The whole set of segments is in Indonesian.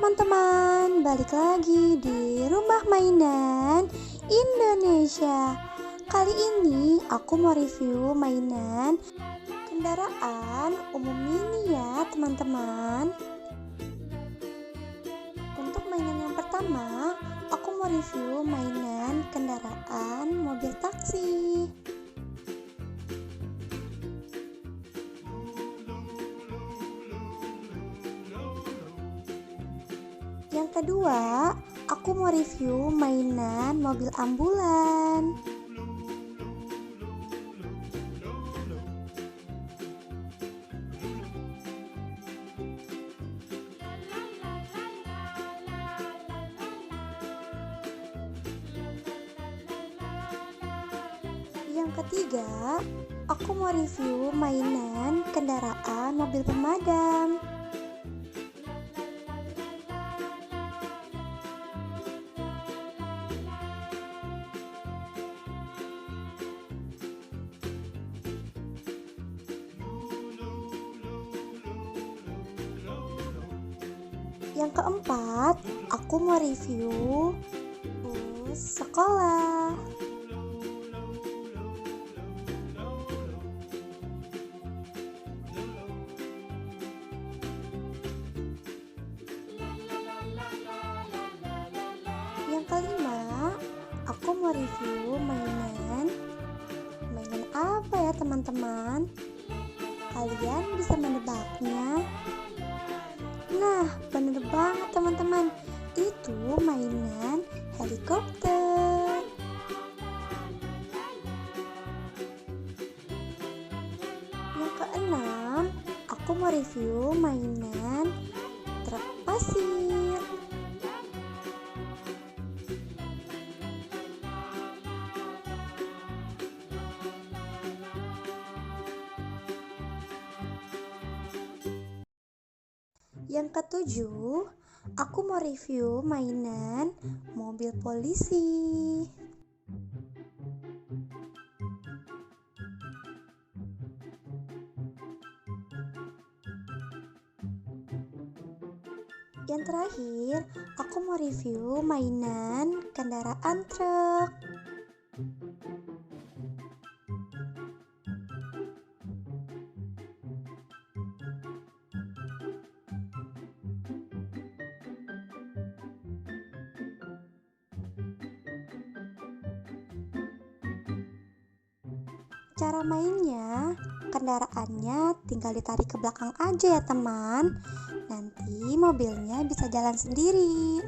teman-teman, balik lagi di Rumah Mainan Indonesia. Kali ini aku mau review mainan kendaraan umum mini ya teman-teman. Untuk mainan yang pertama, aku mau review mainan kendaraan mobil taksi. Yang kedua, aku mau review mainan mobil ambulan. Yang ketiga, aku mau review mainan kendaraan mobil pemadam. Yang keempat, aku mau review bus sekolah. Yang kelima, aku mau review mainan apa ya teman-teman? Kalian bisa menebaknya? Nah, bener banget teman-teman, itu mainan helikopter. Yang keenam, aku mau review mainan truk pasir. Yang ketujuh, aku mau review mainan mobil polisi. Yang terakhir, aku mau review mainan kendaraan truk. Cara mainnya, kendaraannya tinggal ditarik ke belakang aja ya teman. Nanti mobilnya bisa jalan sendiri.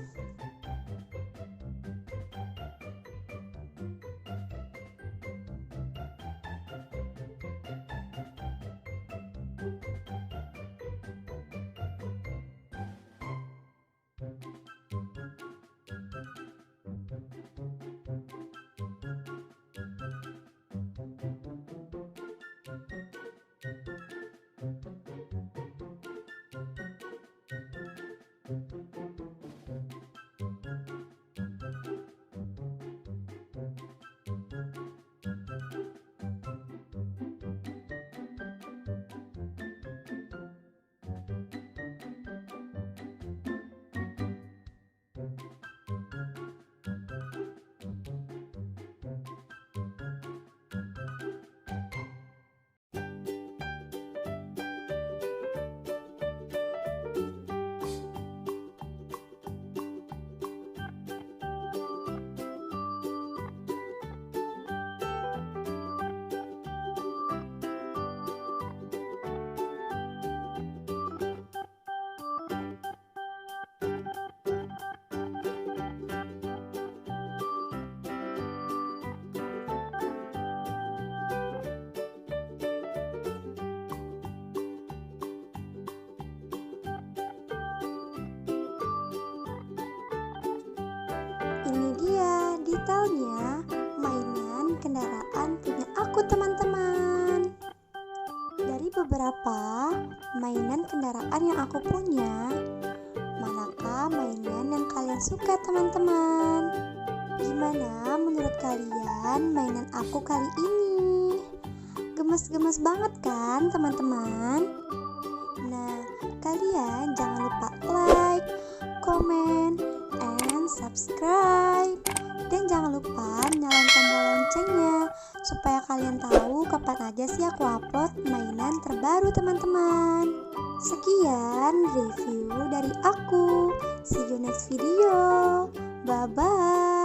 Ini dia detailnya mainan kendaraan punya aku teman-teman. Dari beberapa mainan kendaraan yang aku punya, manakah mainan yang kalian suka teman-teman? Gimana menurut kalian mainan aku kali ini? Gemes-gemes banget kan teman-teman? Nah, kalian jangan lupa like, komen, and subscribe. Dan jangan lupa nyalain tombol loncengnya supaya kalian tahu kapan aja sih aku upload mainan terbaru teman-teman. Sekian review dari aku. See you next video. Bye-bye.